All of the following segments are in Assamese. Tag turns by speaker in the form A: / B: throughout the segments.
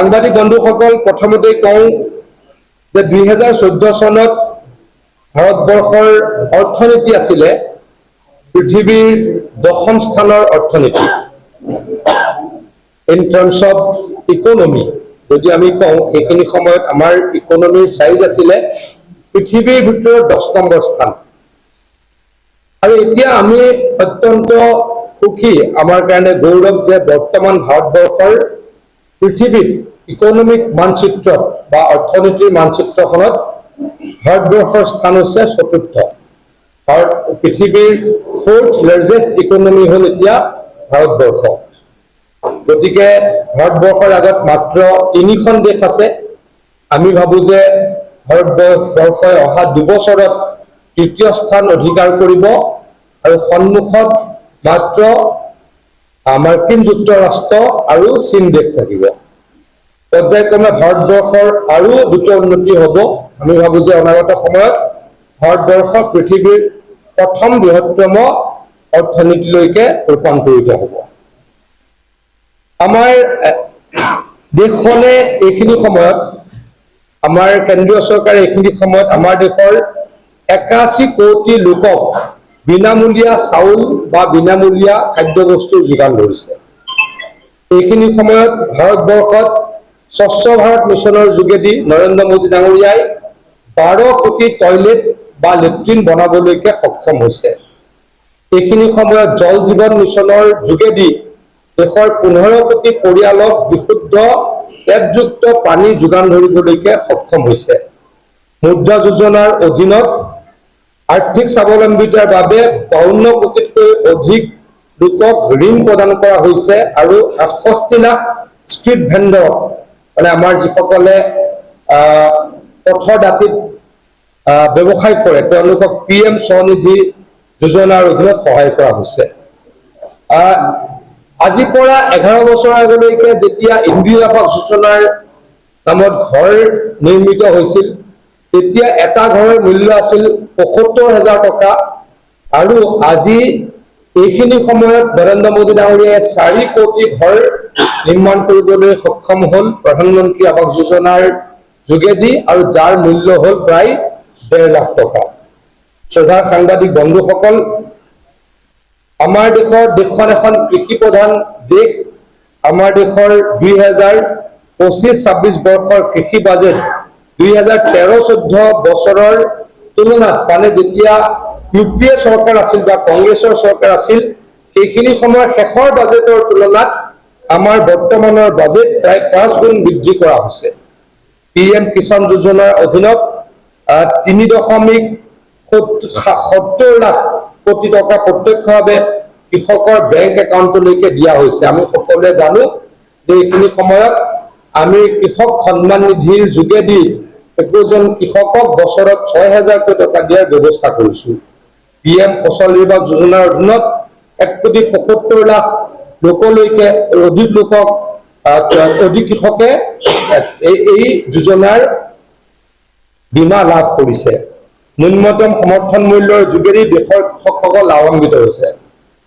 A: সাংবাদিক বন্ধুসকল, প্ৰথমতে কওঁ যে 2014 চনত ভাৰতবৰ্ষৰ অৰ্থনীতি আছিলে পৃথিৱীৰ 10ম স্থানৰ অৰ্থনীতি ইন টাৰ্মছ অফ ইকনমি। যদি আমি কওঁ এইখিনি সময়ত আমাৰ ইকনমিৰ সাইজ আছিলে পৃথিৱীৰ ভিতৰত 10 নম্বৰ স্থান। আৰু এতিয়া আমি অত্যন্ত সুখী, আমাৰ কাৰণে গৌৰৱ যে বৰ্তমান ভাৰতবৰ্ষৰ পৃথিৱীত ইকনমিক মানচিত্ৰত বা অৰ্থনীতিৰ মানচিত্ৰখনত ভাৰতবৰ্ষৰ স্থান হৈছে 4ৰ্থ। পৃথিৱীৰ 4th লাৰ্জেষ্ট ইকনমি হ'ল এতিয়া ভাৰতবৰ্ষ। গতিকে ভাৰতবৰ্ষৰ আগত মাত্ৰ 3খন দেশ আছে। আমি ভাবো যে ভাৰতবৰ্ষই অহা 2 বছৰত 3য় স্থান অধিকাৰ কৰিব আৰু সন্মুখত মাত্ৰ মাৰ্কিন যুক্তৰাষ্ট্ৰ আৰু চীন দেশ থাকিব। পৰ্যায়ক্ৰমে ভাৰতবৰ্ষৰ আৰু দ্ৰুত উন্নতি হ'ব। আমি ভাবো যে অনাগত সময়ত ভাৰতবৰ্ষ পৃথিৱীৰ প্ৰথম বৃহত্তম অৰ্থনীতিলৈকে ৰূপান্তৰিত হ'ব। আমাৰ দেশখনে এইখিনি সময়ত, আমাৰ কেন্দ্ৰীয় চৰকাৰে এইখিনি সময়ত আমাৰ দেশৰ 81 কোটি লোকক বিনামূলীয়া চাউল বা বিনামূলীয়া খাদ্যবস্তুৰ যোগান ধৰিছে। এইখিনি সময়ত ভাৰতবৰ্ষত স্বচ্ছ ভাৰত মিছনৰ যোগেদি নৰেন্দ্ৰ মোদী ডাঙৰীয়াই 12 কোটি টয়লেট বা লেট্ৰিন বনাবলৈকে সক্ষম হৈছে। এইখিনি সময়ত জল জীৱন মিছনৰ যোগেদি দেশৰ 15 কোটি পৰিয়ালক বিশুদ্ধ টেপযুক্ত পানী যোগান ধৰিবলৈকে সক্ষম হৈছে। মুদ্ৰা যোজনাৰ অধীনত আৰ্থিক স্বাৱলম্বিতাৰ বাবে 52 কোটিতকৈ অধিক লোকক ঋণ প্ৰদান কৰা হৈছে আৰু 68 লাখ ষ্ট্ৰীট ভেণ্ডৰ, মানে আমাৰ যিসকলে পথৰ দাঁতিত ব্যৱসায় কৰে, তেওঁলোকক PM স্বনিধি যোজনাৰ অধীনত সহায় কৰা হৈছে। আজিৰ পৰা 11 বছৰ আগলৈকে যেতিয়া ইন্দিৰা আৱাস যোজনাৰ নামত ঘৰ নিৰ্মিত হৈছিল, তেতিয়া এটা ঘৰৰ মূল্য আছিল ৭৫,০০০ টকা। আৰু আজি এইখিনি সময়ত নৰেন্দ্ৰ মোদী ডাঙৰীয়াই 4 কোটি ঘৰ নিৰ্মাণ কৰিবলৈ সক্ষম হ'ল প্ৰধানমন্ত্ৰী আৱাস যোজনাৰ যোগেদি, আৰু যাৰ মূল্য হ'ল প্ৰায় 1.5 লাখ টকা। শ্ৰদ্ধাৰ সাংবাদিক বন্ধুসকল, আমাৰ দেশখন এখন কৃষি প্ৰধান দেশ। আমাৰ দেশৰ 2025-26 বৰ্ষৰ কৃষি বাজেট 2013-14 বছৰৰ তুলনাত, মানে যেতিয়া UPA চৰকাৰ আছিল বা কংগ্ৰেছৰ চৰকাৰ আছিল, সেইখিনি সময়ৰ শেষৰ বাজেটৰ তুলনাত আমাৰ বৰ্তমানৰ বাজেট প্ৰায় 5 গুণ বৃদ্ধি কৰা হৈছে। PM কিষাণ যোজনাৰ অধীনত 3.70 লাখ কোটি টকা প্ৰত্যক্ষভাৱে কৃষকৰ বেংক একাউণ্টলৈকে দিয়া হৈছে। আমি সকলোৱে জানো যে এইখিনি সময়ত আমি কৃষক সন্মান নিধিৰ যোগেদি একোজন কৃষকক বছৰত 6,000 টকা দিয়াৰ ব্যৱস্থা কৰিছো। PM ফচল নিৰ্বাহ যোজনাৰ অধীনত 1.75 লাখ লোকলৈকে অধিক কৃষকে এই যোজনাৰ বীমা লাভ কৰিছে। ন্যূনতম সমৰ্থন মূল্যৰ যোগেদি দেশৰ কৃষকসকল লাভান্বিত হৈছে।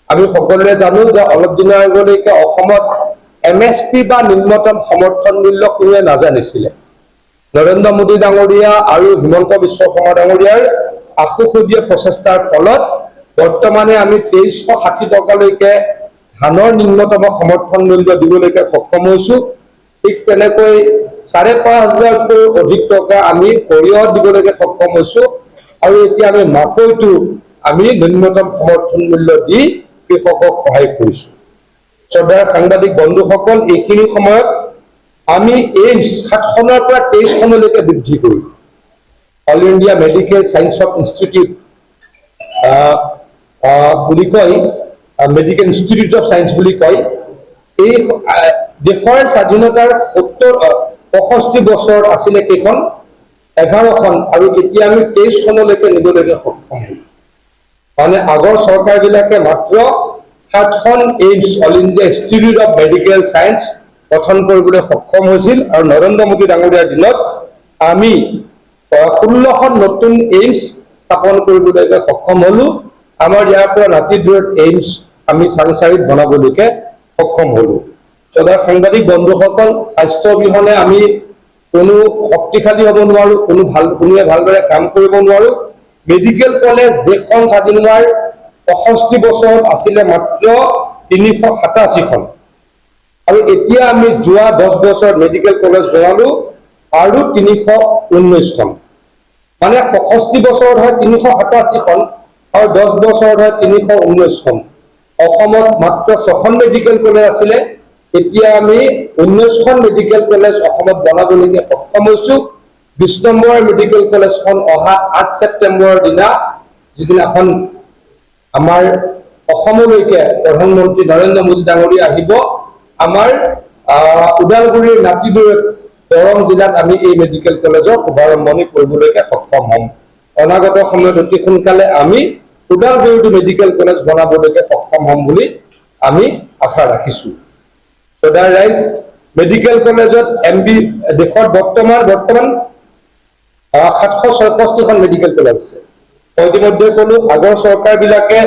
A: আমি সকলোৱে জানো যে অলপ দিনৰ আগলৈকে অসমত MSP বা ন্যূনতম সমৰ্থন মূল্য কোনোৱে নাজানিছিলে। নৰেন্দ্ৰ মোদী ডাঙৰীয়া আৰু হিমন্ত বিশ্ব শৰ্মা ডাঙৰীয়াৰ আশুসুদীয়া প্ৰচেষ্টাৰ ফলত বৰ্তমানে আমি 2360 টকালৈকে ধানৰ ন্যূনতম সমৰ্থন মূল্য দিবলৈকে সক্ষম হৈছো। ঠিক তেনেকৈ 5,500তকৈ অধিক টকা আমি সৰিয়হত দিবলৈকে সক্ষম হৈছো। আৰু এতিয়া আমি মাকৈটো আমি ন্যূনতম সমৰ্থন মূল্য দি কৃষকক সহায় কৰিছো। শ্ৰদ্ধাৰ সাংবাদিক বন্ধুসকল, এইখিনি সময়ত আমি এইমছ 7খনৰ পৰা 23খনলৈকে বৃদ্ধি কৰিলো। All India medical science of institute বুলি কয়, মেডিকেল ইনষ্টিটিউট অফ চায়েন্স বুলি কয়। এই দেশৰ স্বাধীনতাৰ 65 বছৰ আছিলে কেইখন, 11খন, আৰু এতিয়া আমি 23খনলৈকে নিবলৈকে সক্ষম হলো। মানে আগৰ চৰকাৰবিলাকে মাত্ৰ 7খন AIIMS, all India institute of medical science গঠন কৰিবলৈ সক্ষম হৈছিল, আৰু নৰেন্দ্ৰ মোদী ডাঙৰীয়াৰ দিনত আমি 16খন নতুন এইমছ স্থাপন কৰিবলৈকে সক্ষম হলো। আমাৰ ইয়াৰ পৰা নাতি দূৰত এইমছ আমি চাংচাৰিত বনাবলৈকে সক্ষম হলো। শ্ৰদ্ধাৰ সাংবাদিক বন্ধুসকল, স্বাস্থ্য অবিহনে আমি কোনো শক্তিশালী হ'ব নোৱাৰো, কোনোৱে ভালদৰে কাম কৰিব নোৱাৰো। মেডিকেল কলেজ দেশখন স্বাধীন হোৱাৰ 65 বছৰ আছিলে মাত্ৰ 387খন, আৰু এতিয়া আমি যোৱা 10 বছৰত মেডিকেল কলেজ বনালো আৰু 319খন। মানে 65 বছৰত হয় 387খন আৰু 10 বছৰত হয় 319খন। অসমত মাত্ৰ 6খন মেডিকেল কলেজ আছিলে, এতিয়া আমি 19খন মেডিকেল কলেজ অসমত বনাবলৈকে সক্ষম হৈছো। 20 নম্বৰ মেডিকেল কলেজখন অহা 8 ছেপ্টেম্বৰৰ দিনা, যিদিনাখন আমাৰ অসমলৈকে প্ৰধানমন্ত্ৰী নৰেন্দ্ৰ মোদী ডাঙৰীয়া আহিব, আমাৰ ওদালগুৰিৰ নাতিবৈয়ত দৰং জিলাত আমি এই মেডিকেল কলেজৰ শুভাৰম্ভণি কৰিবলৈকে সক্ষম হ'ম। অনাগত সময়ত অতি সোনকালে আমি ওদালগুৰিটো মেডিকেল কলেজ বনাবলৈকে সক্ষম হ'ম বুলি আমি আশা ৰাখিছো। শ্ৰদ্ধাৰ ৰাইজ, মেডিকেল কলেজত দেশত বৰ্তমান 766খন মেডিকেল কলেজ আছে। মই ইতিমধ্যে ক'লো, আগৰ চৰকাৰবিলাকে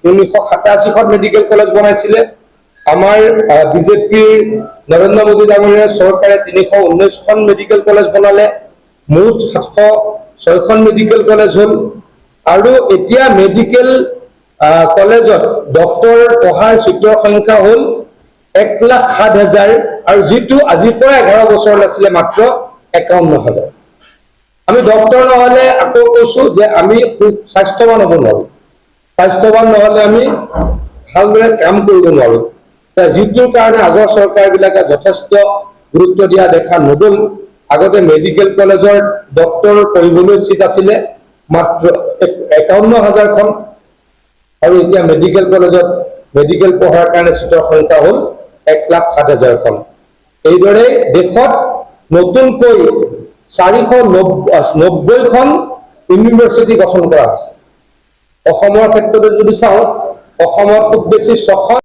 A: 1987খন মেডিকেল কলেজ বনাইছিলে। আমাৰ বিজেপিৰ নৰেন্দ্ৰ মোদী ডাঙৰীয়াৰ চৰকাৰে 319খন মেডিকেল কলেজ বনালে, মুঠ 706খন মেডিকেল কলেজ হ'ল। আৰু এতিয়া মেডিকেল কলেজত ডক্টৰ পঢ়াৰ চিটৰ সংখ্যা হ'ল 1,07,000, আৰু যিটো আজিৰ পৰা 11 বছৰ আছিলে মাত্ৰ 51,000। আমি ডক্টৰ নহলে, আকৌ কৈছো যে আমি স্বাস্থ্যৱান হ'ব নোৱাৰো। স্বাস্থ্যৱান নহলে আমি ভালদৰে কাম কৰিব নোৱাৰো। যিটোৰ কাৰণে আগৰ চৰকাৰবিলাকে যথেষ্ট গুৰুত্ব দিয়া দেখা নগ'ল। আগতে মেডিকেল কলেজৰ ডক্টৰ পঢ়িবলৈ চিট আছিলে মাত্ৰ 51,000খন, আৰু এতিয়া মেডিকেল কলেজত মেডিকেল পঢ়াৰ কাৰণে চিটৰ সংখ্যা হ'ল 1,07,000খন। এইদৰে দেশত নতুনকৈ 490খন ইউনিভাৰ্চিটি গঠন কৰা হৈছে। অসমৰ ক্ষেত্ৰতে যদি চাওঁ, অসমত খুব বেছি 6খন